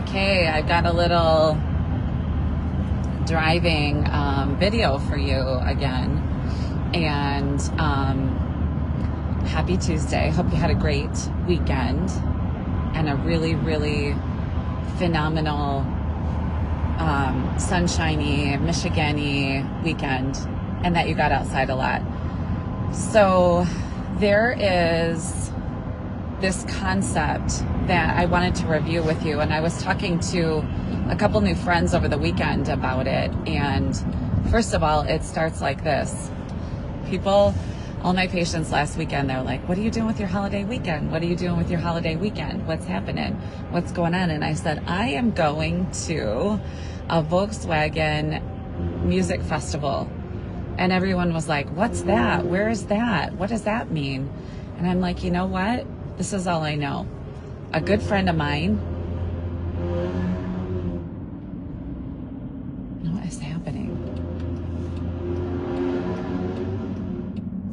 Okay, I've got a little driving video for you again. And happy Tuesday. Hope you had a great weekend and a really, really phenomenal, sunshiny, Michigan-y weekend, and that you got outside a lot. So there is this concept that I wanted to review with you, and I was talking to a couple new friends over the weekend about it. And first of all, it starts like this. People, all my patients last weekend, they're like, what are you doing with your holiday weekend? What are you doing with your holiday weekend? What's happening? What's going on? And I said, I am going to a Volkswagen music festival. And everyone was like, what's that? Where is that? What does that mean? And I'm like, you know what? This is all I know. A good friend of mine. What is happening?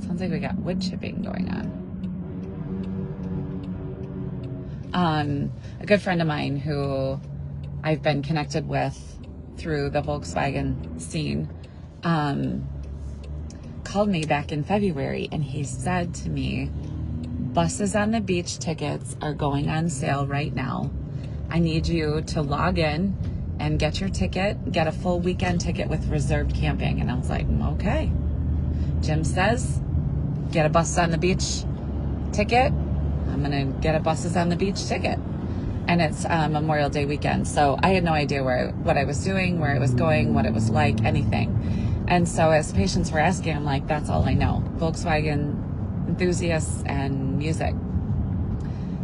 Sounds like we got wood chipping going on. A good friend of mine who I've been connected with through the Volkswagen scene called me back in February, and he said to me, buses on the beach tickets are going on sale right now. I need you to log in and get your ticket, get a full weekend ticket with reserved camping. And I was like, okay. Jim says, get a bus on the beach ticket. I'm going to get a buses on the beach ticket. And it's Memorial Day weekend. So I had no idea what I was doing, where I was going, what it was like, anything. And so as patients were asking, I'm like, that's all I know. Volkswagen enthusiasts and music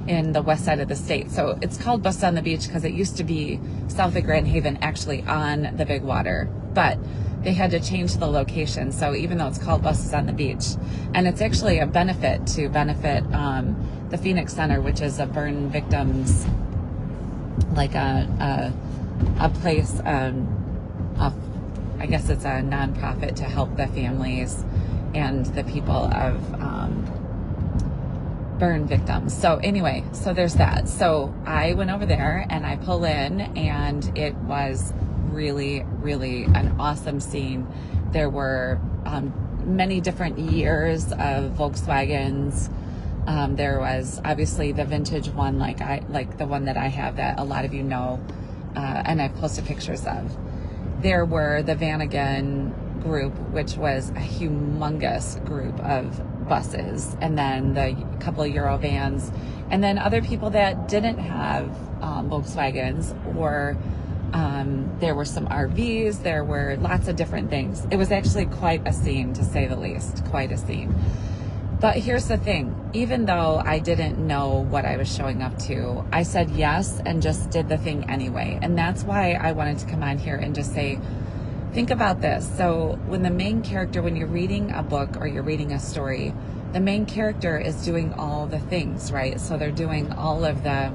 in the west side of the state. So it's called Bus on the Beach because it used to be south of Grand Haven, actually on the big water, but they had to change the location. So even though it's called Buses on the Beach, and it's actually a benefit the Phoenix Center, which is a burn victims, like a place, I guess it's a nonprofit to help the families and the people of burn victims. So anyway, so there's that. So I went over there and I pull in, and it was really, really an awesome scene. There were many different years of Volkswagens. There was obviously the vintage one, like the one that I have that a lot of you know, and I've posted pictures of. There were the Vanagon group, which was a humongous group of buses, and then the couple of Euro vans, and then other people that didn't have Volkswagens, or there were some RVs, there were lots of different things. It was actually quite a scene, to say the least, quite a scene. But here's the thing, even though I didn't know what I was showing up to, I said yes and just did the thing anyway. And that's why I wanted to come on here and just say, think about this. So when the main character, when you're reading a book or you're reading a story, the main character is doing all the things, right? So they're doing all of the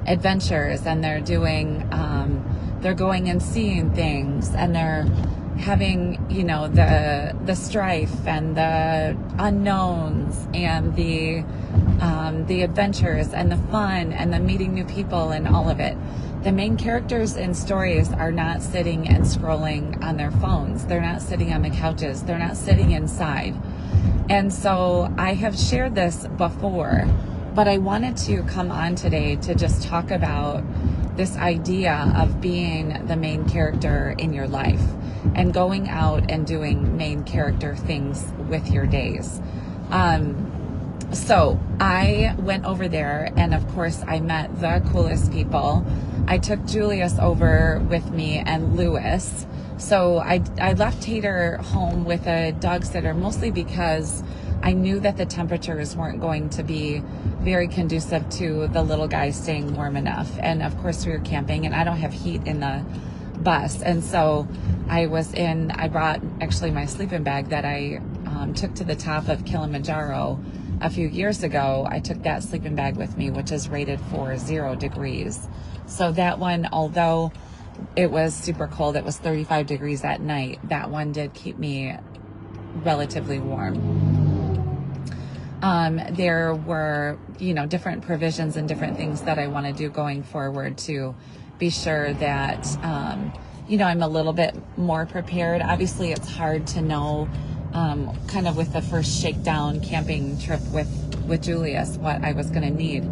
adventures, and they're doing, they're going and seeing things, and they're having, the strife and the unknowns and the adventures and the fun and the meeting new people and all of it. The main characters in stories are not sitting and scrolling on their phones. They're not sitting on the couches. They're not sitting inside. And so I have shared this before, but I wanted to come on today to just talk about this idea of being the main character in your life and going out and doing main character things with your days. So I went over there, and of course I met the coolest people. I took Julius over with me and Lewis. So I left Tater home with a dog sitter, mostly because I knew that the temperatures weren't going to be very conducive to the little guy staying warm enough. And of course we were camping, and I don't have heat in the bus. And so I brought actually my sleeping bag that I took to the top of Kilimanjaro a few years ago. I took that sleeping bag with me, which is rated for 0 degrees. So that one, although it was super cold, it was 35 degrees at night, that one did keep me relatively warm. There were, different provisions and different things that I want to do going forward to be sure that, I'm a little bit more prepared. Obviously, it's hard to know, kind of with the first shakedown camping trip with Julius, what I was going to need.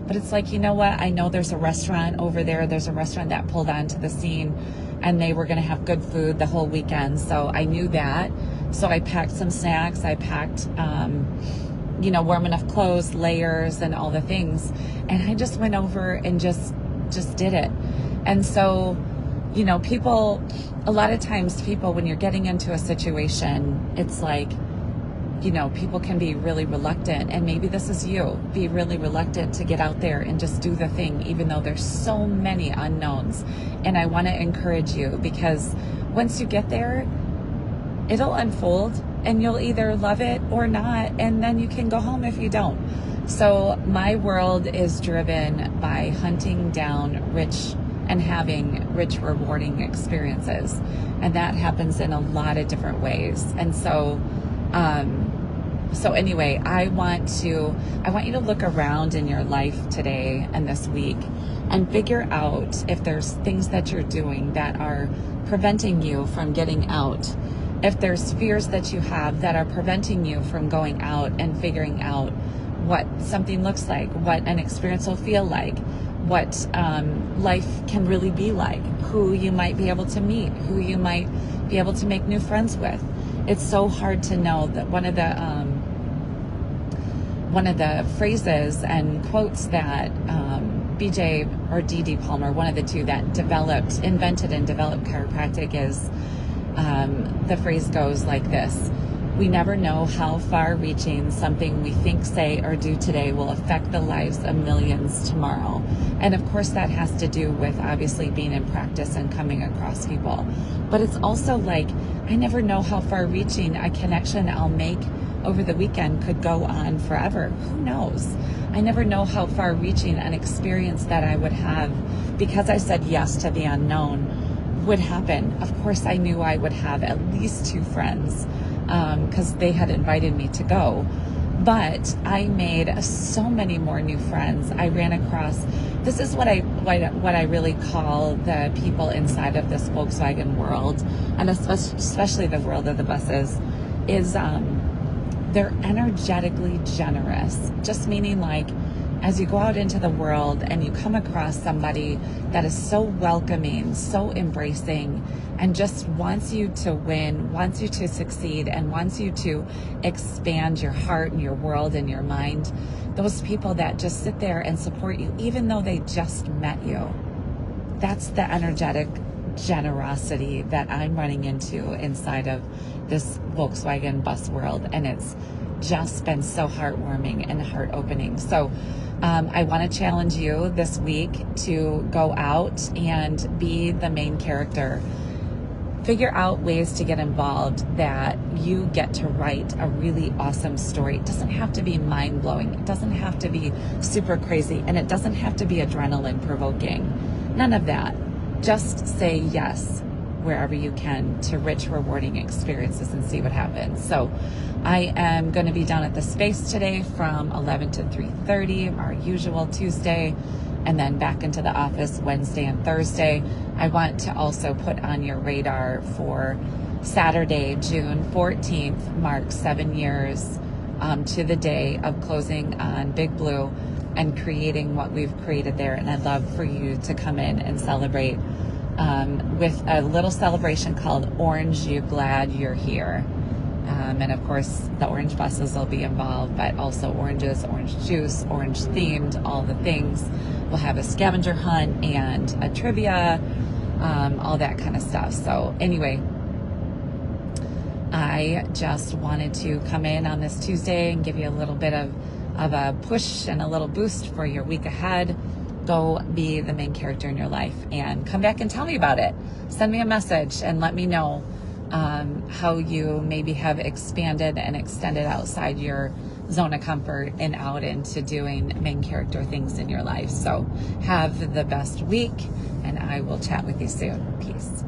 But it's like, you know what? I know there's a restaurant over there. There's a restaurant that pulled onto the scene, and they were going to have good food the whole weekend. So I knew that. So I packed some snacks. I packed, warm enough clothes, layers, and all the things. And I just went over and just did it. And so, a lot of times people, when you're getting into a situation, it's like, people can be really reluctant, and maybe this is you, be really reluctant to get out there and just do the thing, even though there's so many unknowns. And I want to encourage you, because once you get there, it'll unfold and you'll either love it or not, and then you can go home if you don't. So my world is driven by hunting down rich and having rich, rewarding experiences. And that happens in a lot of different ways. And so, anyway, I want you to look around in your life today and this week and figure out if there's things that you're doing that are preventing you from getting out. If there's fears that you have that are preventing you from going out and figuring out what something looks like, what an experience will feel like, what life can really be like, who you might be able to meet, who you might be able to make new friends with. It's so hard to know that one of the phrases and quotes that BJ or DD Palmer, one of the two that invented and developed chiropractic, is the phrase goes like this: we never know how far-reaching something we think, say, or do today will affect the lives of millions tomorrow. And of course that has to do with obviously being in practice and coming across people. But it's also like, I never know how far-reaching a connection I'll make over the weekend could go on forever. Who knows? I never know how far-reaching an experience that I would have because I said yes to the unknown would happen. Of course, I knew I would have at least 2 friends because they had invited me to go. But I made so many more new friends. I ran across, this is what I really call the people inside of this Volkswagen world, and especially the world of the buses, is they're energetically generous. Just meaning, like, as you go out into the world and you come across somebody that is so welcoming, so embracing, and just wants you to win, wants you to succeed, and wants you to expand your heart and your world and your mind, those people that just sit there and support you, even though they just met you, that's the energetic generosity that I'm running into inside of this Volkswagen bus world. And it's just been so heartwarming and heart-opening. So I want to challenge you this week to go out and be the main character. Figure out ways to get involved that you get to write a really awesome story. It doesn't have to be mind-blowing. It doesn't have to be super crazy. And it doesn't have to be adrenaline-provoking. None of that. Just say yes wherever you can to rich, rewarding experiences and see what happens. So I am going to be down at the space today from 11 to 3:30, our usual Tuesday, and then back into the office Wednesday and Thursday. I want to also put on your radar for Saturday, June 14th, marks 7 years to the day of closing on Big Blue and creating what we've created there. And I'd love for you to come in and celebrate with a little celebration called Orange You Glad You're Here. And of course, the orange buses will be involved, but also oranges, orange juice, orange themed, all the things. We'll have a scavenger hunt and a trivia, all that kind of stuff. So anyway, I just wanted to come in on this Tuesday and give you a little bit of a push and a little boost for your week ahead. Go be the main character in your life and come back and tell me about it. Send me a message and let me know how you maybe have expanded and extended outside your zone of comfort and out into doing main character things in your life. So have the best week, and I will chat with you soon. Peace.